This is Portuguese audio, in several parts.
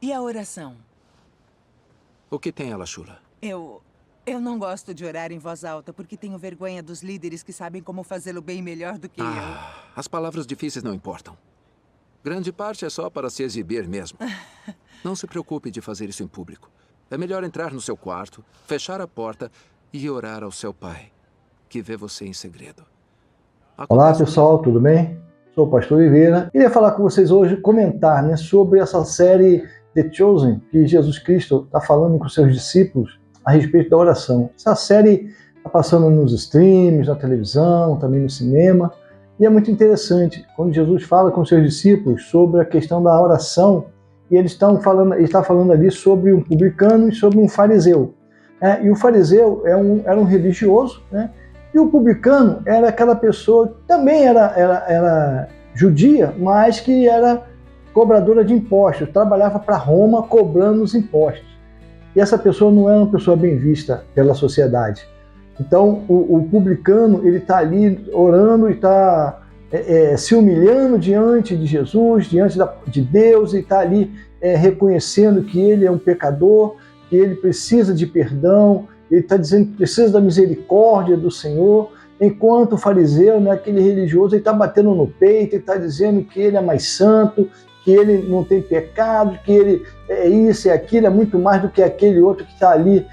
E a oração? O que tem ela, Shula? Eu não gosto de orar em voz alta porque tenho vergonha dos líderes que sabem como fazê-lo bem melhor do que eu. As palavras difíceis não importam. Grande parte é só para se exibir mesmo. Não se preocupe de fazer isso em público. É melhor entrar no seu quarto, fechar a porta e orar ao seu pai, que vê você em segredo. Olá Acontece pessoal, tudo bem? Sou o Pastor Oliveira. Queria falar com vocês hoje, comentar sobre essa série The Chosen, que Jesus Cristo está falando com seus discípulos a respeito da oração. Essa série está passando nos streams, na televisão, também no cinema, e é muito interessante quando Jesus fala com seus discípulos sobre a questão da oração, e ele está falando ali sobre um publicano e sobre um fariseu. E o fariseu era um religioso, né? E o publicano era aquela pessoa que também era judia, mas que era cobradora de impostos, trabalhava para Roma cobrando os impostos. E essa pessoa não era uma pessoa bem vista pela sociedade. Então, o publicano, ele está ali orando e está se humilhando diante de Jesus, diante de Deus, e está ali reconhecendo que ele é um pecador, que ele precisa de perdão. Ele está dizendo que precisa da misericórdia do Senhor, enquanto o fariseu, né, aquele religioso, ele está batendo no peito, ele está dizendo que ele é mais santo, que ele não tem pecado, que ele é isso e aquilo, é muito mais do que aquele outro que está ali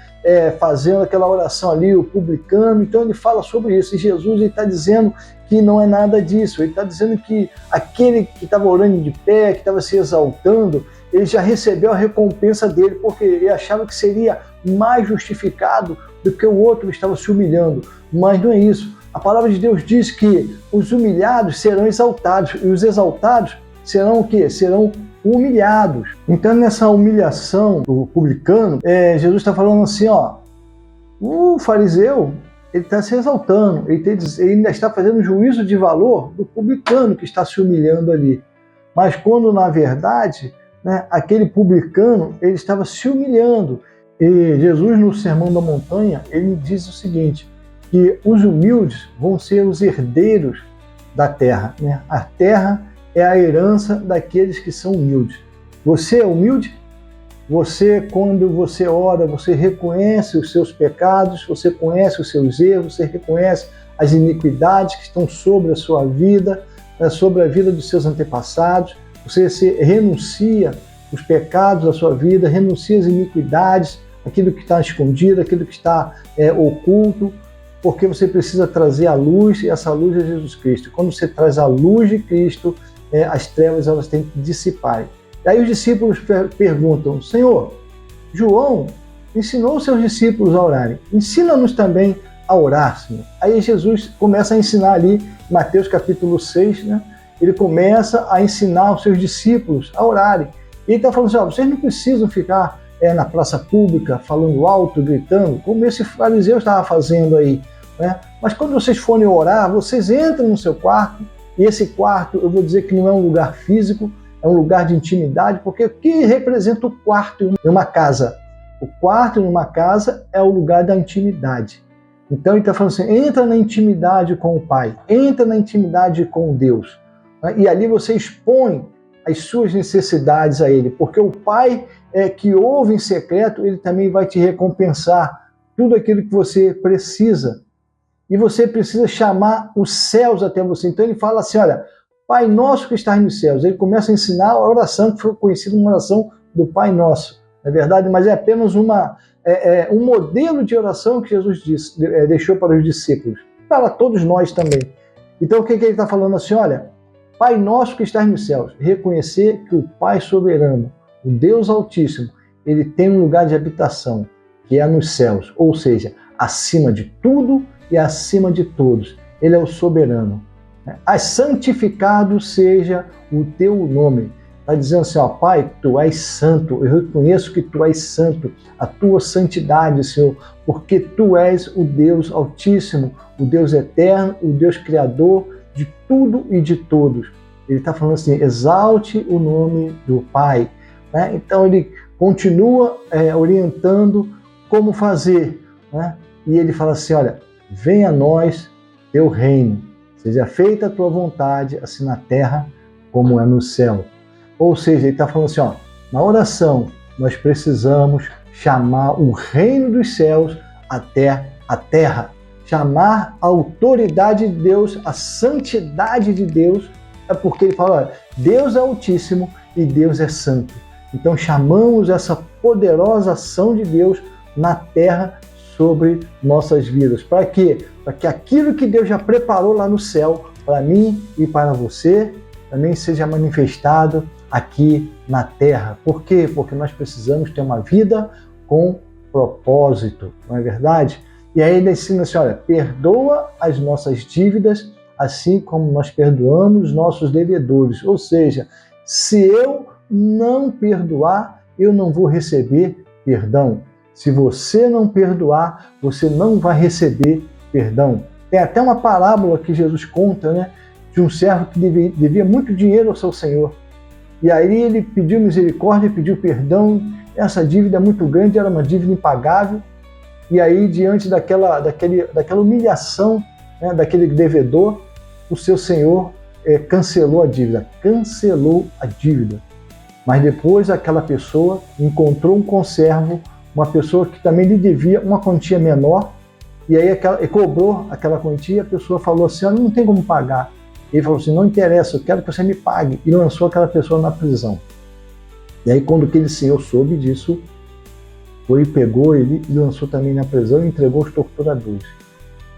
fazendo aquela oração ali, o publicano. Então ele fala sobre isso, e Jesus está dizendo que não é nada disso. Ele está dizendo que aquele que estava orando de pé, que estava se exaltando, ele já recebeu a recompensa dele, porque ele achava que seria mais justificado do que o outro que estava se humilhando. Mas não é isso. A palavra de Deus diz que os humilhados serão exaltados, e os exaltados serão o quê? Serão humilhados. Então, nessa humilhação do publicano, Jesus está falando assim, o fariseu, ele está se exaltando, ele ainda está fazendo juízo de valor do publicano que está se humilhando ali. Mas quando, na verdade, né, aquele publicano, ele estava se humilhando. E Jesus, no Sermão da Montanha, ele diz o seguinte, que os humildes vão ser os herdeiros da terra, né? A terra é a herança daqueles que são humildes. Você é humilde? Você, quando você ora, você reconhece os seus pecados, você conhece os seus erros, você reconhece as iniquidades que estão sobre a sua vida, sobre a vida dos seus antepassados, você renuncia os pecados da sua vida, renuncia as iniquidades, aquilo que está escondido, aquilo que está oculto, porque você precisa trazer a luz, e essa luz é Jesus Cristo. Quando você traz a luz de Cristo, as trevas elas têm que dissipar. E aí os discípulos perguntam, Senhor, João ensinou os seus discípulos a orarem, ensina-nos também a orar, Senhor. Aí Jesus começa a ensinar ali, Mateus capítulo 6, né? Ele começa a ensinar os seus discípulos a orarem. E ele está falando assim, vocês não precisam ficar na praça pública falando alto, gritando, como esse fariseu estava fazendo aí, né? Mas quando vocês forem orar, vocês entram no seu quarto, e esse quarto, eu vou dizer que não é um lugar físico, é um lugar de intimidade, porque o que representa o quarto em uma casa? O quarto em uma casa é o lugar da intimidade. Então ele está falando assim, entra na intimidade com o Pai, entra na intimidade com Deus, né? E ali você expõe as suas necessidades a Ele, porque o Pai que ouve em secreto, Ele também vai te recompensar tudo aquilo que você precisa. E você precisa chamar os céus até você. Então ele fala assim, olha, Pai Nosso que estás nos céus. Ele começa a ensinar a oração que foi conhecida como oração do Pai Nosso. Não é verdade? Mas é apenas um modelo de oração que Jesus deixou para os discípulos. Para todos nós também. Então o que ele está falando assim? Olha, Pai Nosso que estás nos céus. Reconhecer que o Pai soberano, o Deus Altíssimo, ele tem um lugar de habitação, que é nos céus. Ou seja, acima de tudo e acima de todos. Ele é o soberano. Santificado seja o teu nome. Está dizendo assim, Pai, tu és santo, eu reconheço que tu és santo, a tua santidade, Senhor, porque tu és o Deus Altíssimo, o Deus eterno, o Deus Criador de tudo e de todos. Ele está falando assim, exalte o nome do Pai. Né? Então ele continua orientando como fazer. Né? E ele fala assim, olha, venha a nós teu reino, seja feita a tua vontade, assim na terra como é no céu. Ou seja, ele está falando assim, Na oração, nós precisamos chamar o reino dos céus até a terra. Chamar a autoridade de Deus, a santidade de Deus, é porque ele fala, olha, Deus é altíssimo e Deus é santo. Então chamamos essa poderosa ação de Deus na terra sobre nossas vidas. Para quê? Para que aquilo que Deus já preparou lá no céu, para mim e para você, também seja manifestado aqui na terra. Por quê? Porque nós precisamos ter uma vida com propósito, não é verdade? E aí ele ensina assim, olha, perdoa as nossas dívidas, assim como nós perdoamos os nossos devedores. Ou seja, se eu não perdoar, eu não vou receber perdão. Se você não perdoar, você não vai receber perdão. Tem até uma parábola que Jesus conta, né, de um servo que devia muito dinheiro ao seu senhor. E aí ele pediu misericórdia, pediu perdão. Essa dívida muito grande, era uma dívida impagável. E aí, diante daquela humilhação, né, daquele devedor, o seu senhor cancelou a dívida. Cancelou a dívida. Mas depois aquela pessoa encontrou um conservo, uma pessoa que também lhe devia uma quantia menor, e aí ele cobrou aquela quantia, a pessoa falou assim, não tem como pagar. Ele falou assim, não interessa, eu quero que você me pague, e lançou aquela pessoa na prisão. E aí quando aquele senhor soube disso, pegou ele e lançou também na prisão e entregou os torturadores.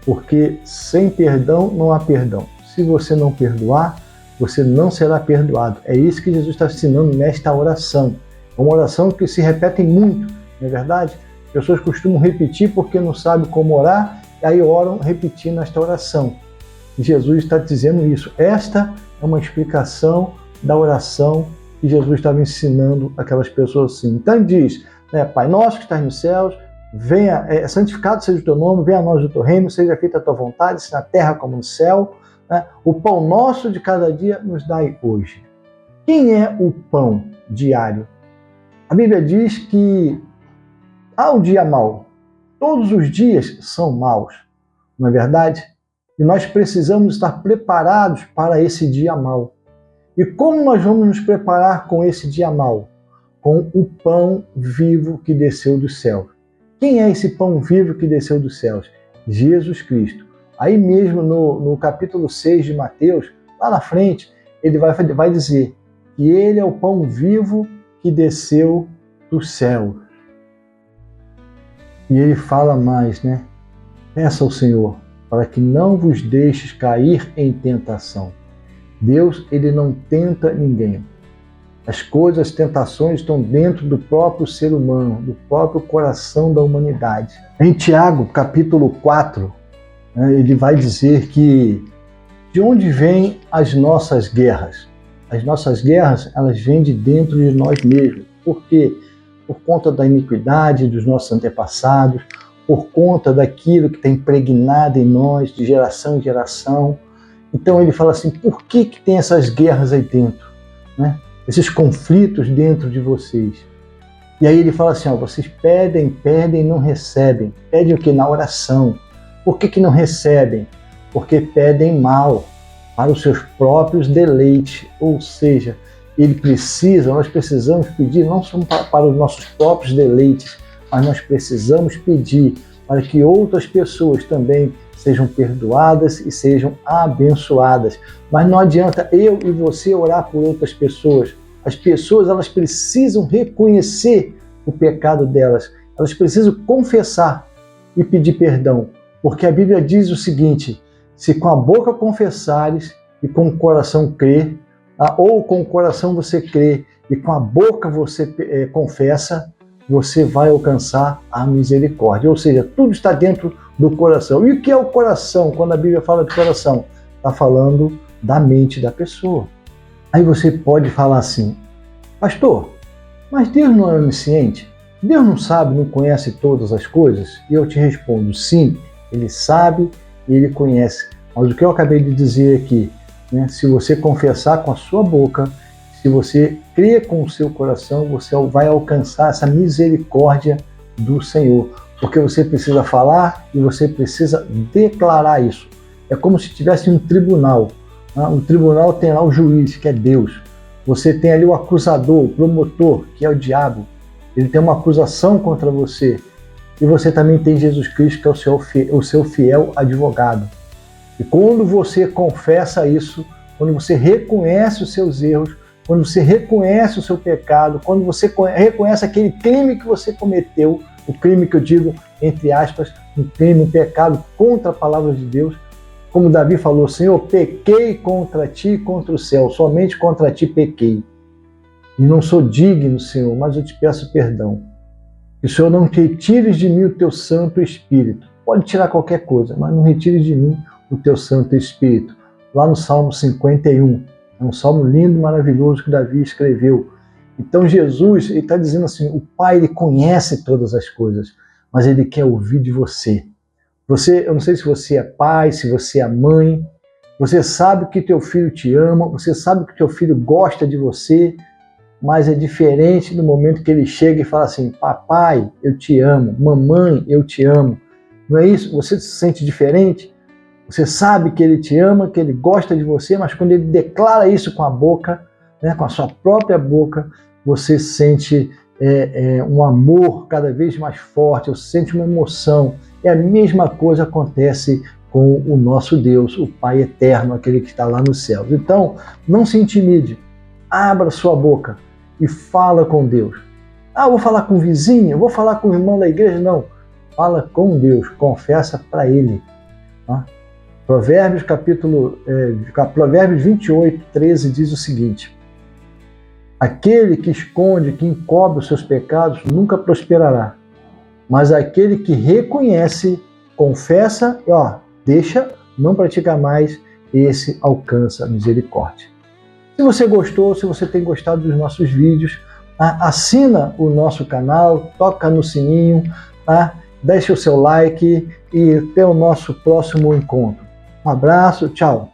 Porque sem perdão não há perdão. Se você não perdoar, você não será perdoado. É isso que Jesus está ensinando nesta oração. É uma oração que se repete muito, não é verdade? As pessoas costumam repetir porque não sabem como orar, e aí oram repetindo esta oração. E Jesus está dizendo isso. Esta é uma explicação da oração que Jesus estava ensinando aquelas pessoas assim. Então ele diz, né, Pai nosso que estás nos céus, venha, santificado seja o teu nome, venha a nós o teu reino, seja feita a tua vontade, assim na terra como no céu. Né? O pão nosso de cada dia nos dai hoje. Quem é o pão diário? A Bíblia diz que há um dia mau. Todos os dias são maus, não é verdade? E nós precisamos estar preparados para esse dia mau. E como nós vamos nos preparar com esse dia mau? Com o pão vivo que desceu dos céus. Quem é esse pão vivo que desceu dos céus? Jesus Cristo. Aí mesmo no capítulo 6 de Mateus, lá na frente, ele vai dizer que ele é o pão vivo que desceu do céu. E ele fala mais, né? Peça ao Senhor para que não vos deixes cair em tentação. Deus, ele não tenta ninguém. As coisas, as tentações estão dentro do próprio ser humano, do próprio coração da humanidade. Em Tiago, capítulo 4, ele vai dizer que de onde vêm as nossas guerras? As nossas guerras, elas vêm de dentro de nós mesmos. Por quê? Por conta da iniquidade dos nossos antepassados, por conta daquilo que está impregnado em nós, de geração em geração. Então ele fala assim, por que tem essas guerras aí dentro? Né? Esses conflitos dentro de vocês. E aí ele fala assim, vocês pedem e não recebem. Pedem o que? Na oração. Por que não recebem? Porque pedem mal, para os seus próprios deleites. Ou seja, nós precisamos pedir não só para os nossos próprios deleites, mas nós precisamos pedir para que outras pessoas também sejam perdoadas e sejam abençoadas. Mas não adianta eu e você orar por outras pessoas. As pessoas, elas precisam reconhecer o pecado delas. Elas precisam confessar e pedir perdão. Porque a Bíblia diz o seguinte, se com a boca confessares e com o coração crer, ou com o coração você crê e com a boca você confessa, você vai alcançar a misericórdia. Ou seja, tudo está dentro do coração. E o que é o coração? Quando a Bíblia fala de coração, está falando da mente da pessoa. Aí você pode falar assim, pastor, mas Deus não é onisciente? Deus não sabe, não conhece todas as coisas? E eu te respondo, sim, Ele sabe e Ele conhece. Mas o que eu acabei de dizer aqui, né, se você confessar com a sua boca, se você crer com o seu coração, você vai alcançar essa misericórdia do Senhor. Porque você precisa falar e você precisa declarar isso. É como se tivesse um tribunal. Um tribunal tem lá o juiz, que é Deus. Você tem ali o acusador, o promotor, que é o diabo. Ele tem uma acusação contra você. E você também tem Jesus Cristo, que é o seu fiel advogado. E quando você confessa isso, quando você reconhece os seus erros, quando você reconhece o seu pecado, quando você reconhece aquele crime que você cometeu, o crime que eu digo, entre aspas, um crime, um pecado contra a palavra de Deus, como Davi falou, Senhor, pequei contra ti e contra o céu, somente contra ti pequei. E não sou digno, Senhor, mas eu te peço perdão. Que o Senhor não retires de mim o teu Santo Espírito. Pode tirar qualquer coisa, mas não retire de mim o teu Santo Espírito. Lá no Salmo 51, é um salmo lindo e maravilhoso que Davi escreveu. Então Jesus, ele está dizendo assim, o Pai, ele conhece todas as coisas, mas ele quer ouvir de você. Eu não sei se você é pai, se você é mãe, você sabe que teu filho te ama, você sabe que teu filho gosta de você, mas é diferente no momento que ele chega e fala assim, papai, eu te amo, mamãe, eu te amo. Não é isso? Você se sente diferente? Você sabe que ele te ama, que ele gosta de você, mas quando ele declara isso com a boca, né, com a sua própria boca, você sente um amor cada vez mais forte, você sente uma emoção. E a mesma coisa acontece com o nosso Deus, o Pai eterno, aquele que está lá nos céus. Então, não se intimide, abra sua boca e fala com Deus. Ah, eu vou falar com o vizinho, eu vou falar com o irmão da igreja. Não, fala com Deus, confessa para Ele. Tá? Provérbios 28, 13 diz o seguinte, aquele que esconde, que encobre os seus pecados, nunca prosperará. Mas aquele que reconhece, confessa e deixa, não pratica mais, esse alcança a misericórdia. Se você gostou, se você tem gostado dos nossos vídeos, assina o nosso canal, toca no sininho, deixa o seu like e até o nosso próximo encontro. Um abraço, tchau!